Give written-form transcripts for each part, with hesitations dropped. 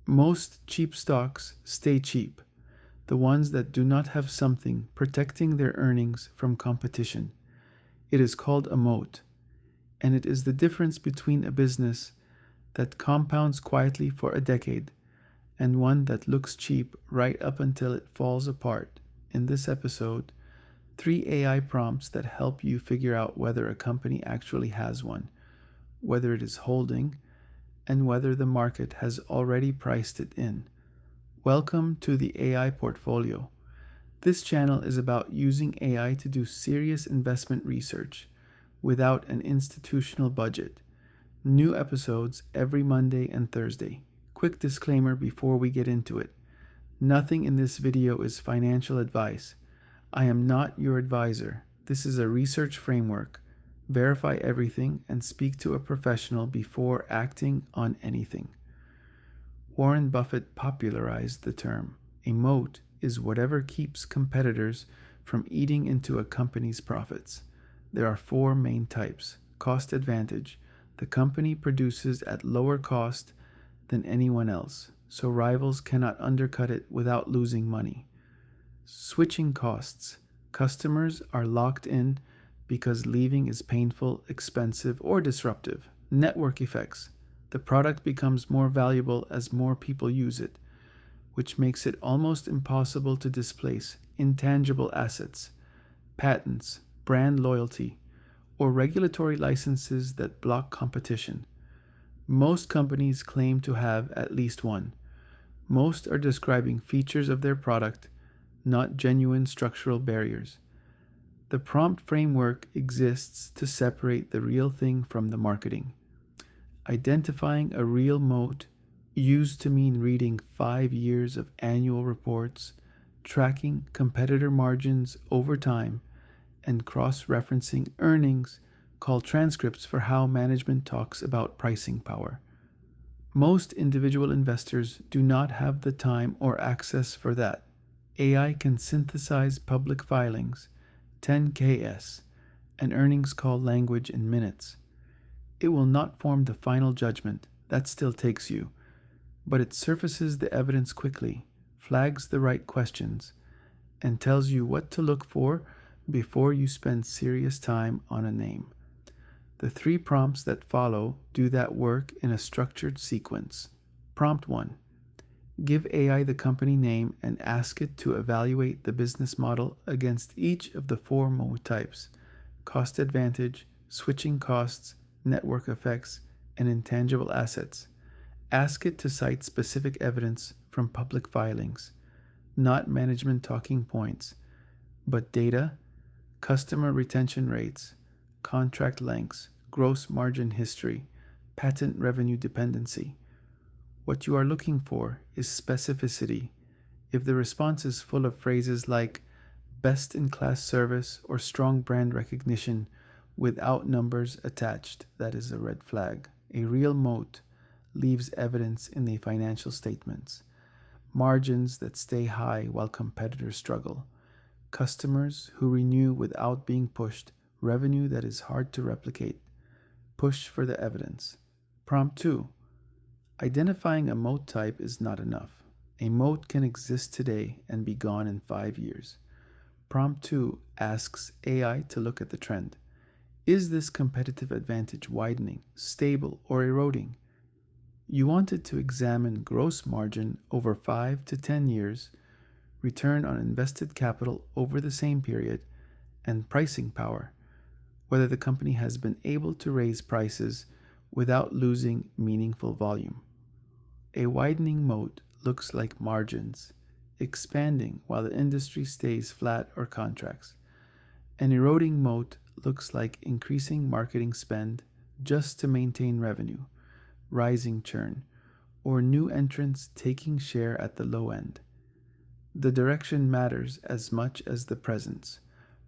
Most cheap stocks stay cheap, the ones that do not have something protecting their earnings from competition. It is called a moat, and it is the difference between a business that compounds quietly for a decade and one that looks cheap right up until it falls apart. In this episode, 3 AI prompts that help you figure out whether a company actually has one, whether it is holding, and whether the market has already priced it in. Welcome to the AI Portfolio. This channel is about using AI to do serious investment research without an institutional budget. New episodes every Monday and Thursday. Quick disclaimer before we get into it. Nothing in this video is financial advice. I am not your advisor. This is a research framework. Verify everything and speak to a professional before acting on anything. Warren Buffett popularized the term. A moat is whatever keeps competitors from eating into a company's profits. There are 4 main types. Cost advantage. The company produces at lower cost than anyone else, so rivals cannot undercut it without losing money. Switching costs. Customers are locked in because leaving is painful, expensive, or disruptive. Network effects. The product becomes more valuable as more people use it, which makes it almost impossible to displace. Intangible assets. Patents, brand loyalty, or regulatory licenses that block competition. Most companies claim to have at least one. Most are describing features of their product, not genuine structural barriers. The prompt framework exists to separate the real thing from the marketing. Identifying a real moat used to mean reading 5 years of annual reports, tracking competitor margins over time, and cross-referencing earnings, called transcripts for how management talks about pricing power. Most individual investors do not have the time or access for that. AI can synthesize public filings, 10Ks, and earnings call language in minutes. It will not form the final judgment, that still takes you, but it surfaces the evidence quickly, flags the right questions, and tells you what to look for before you spend serious time on a name. The 3 prompts that follow do that work in a structured sequence. Prompt 1. Give AI the company name and ask it to evaluate the business model against each of the 4 moat types: cost advantage, switching costs, network effects, and intangible assets. Ask it to cite specific evidence from public filings, not management talking points, but data, customer retention rates, contract lengths, gross margin history, patent revenue dependency. What you are looking for is specificity. If the response is full of phrases like best-in-class service or strong brand recognition without numbers attached, that is a red flag. A real moat leaves evidence in the financial statements. Margins that stay high while competitors struggle. Customers who renew without being pushed. Revenue that is hard to replicate. Push for the evidence. Prompt 2. Identifying a moat type is not enough. A moat can exist today and be gone in 5 years. Prompt 2 asks AI to look at the trend. Is this competitive advantage widening, stable, or eroding? You want it to examine gross margin over 5 to 10 years, return on invested capital over the same period, and pricing power, whether the company has been able to raise prices without losing meaningful volume. A widening moat looks like margins expanding while the industry stays flat or contracts. An eroding moat looks like increasing marketing spend just to maintain revenue, rising churn, or new entrants taking share at the low end. The direction matters as much as the presence.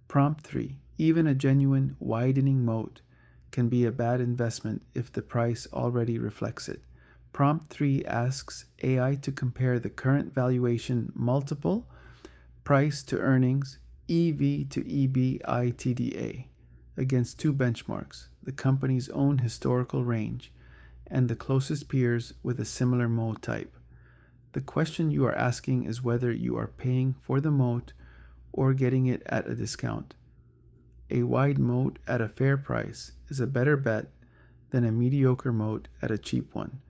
Prompt 3. Even a genuine widening moat can be a bad investment if the price already reflects it. Prompt 3 asks AI to compare the current valuation multiple, price to earnings, EV to EBITDA, against 2 benchmarks, the company's own historical range and the closest peers with a similar moat type. The question you are asking is whether you are paying for the moat or getting it at a discount. A wide moat at a fair price is a better bet than a mediocre moat at a cheap one.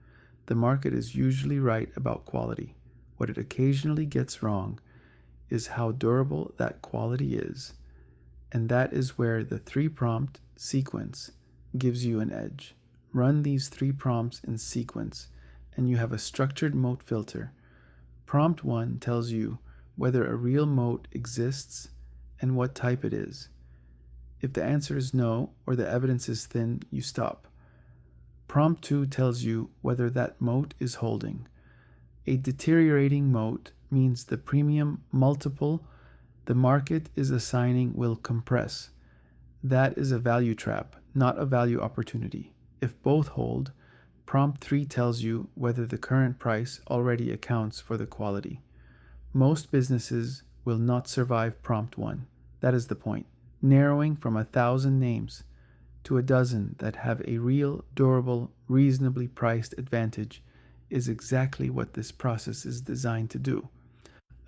The market is usually right about quality. What it occasionally gets wrong is how durable that quality is, and that is where the 3-prompt sequence gives you an edge. Run these 3 prompts in sequence, and you have a structured moat filter. Prompt 1 tells you whether a real moat exists and what type it is. If the answer is no, or the evidence is thin, you stop. Prompt 2 tells you whether that moat is holding. A deteriorating moat means the premium multiple the market is assigning will compress. That is a value trap, not a value opportunity. If both hold, prompt 3 tells you whether the current price already accounts for the quality. Most businesses will not survive prompt 1. That is the point. Narrowing from 1,000 names to a dozen that have a real, durable, reasonably priced advantage is exactly what this process is designed to do.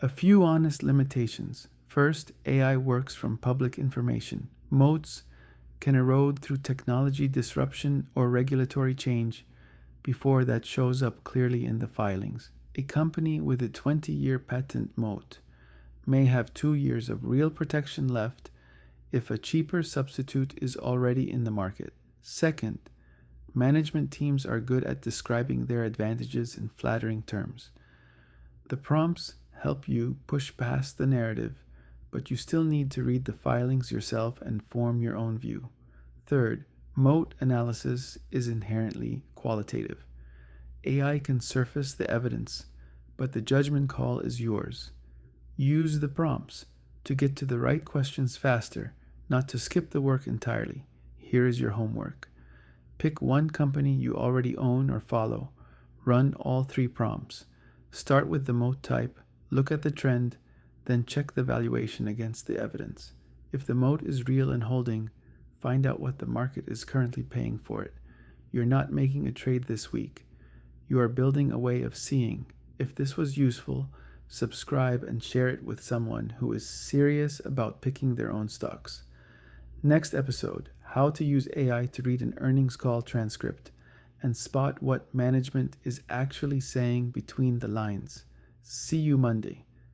A few honest limitations. First, AI works from public information. Moats can erode through technology disruption or regulatory change before that shows up clearly in the filings. A company with a 20-year patent moat may have 2 years of real protection left if a cheaper substitute is already in the market. Second, management teams are good at describing their advantages in flattering terms. The prompts help you push past the narrative, but you still need to read the filings yourself and form your own view. Third, moat analysis is inherently qualitative. AI can surface the evidence, but the judgment call is yours. Use the prompts to get to the right questions faster, not to skip the work entirely. Here is your homework. Pick one company you already own or follow. Run all 3 prompts. Start with the moat type, look at the trend, then check the valuation against the evidence. If the moat is real and holding, find out what the market is currently paying for it. You're not making a trade this week. You are building a way of seeing. If this was useful, subscribe and share it with someone who is serious about picking their own stocks. Next episode, how to use AI to read an earnings call transcript and spot what management is actually saying between the lines. See you Monday.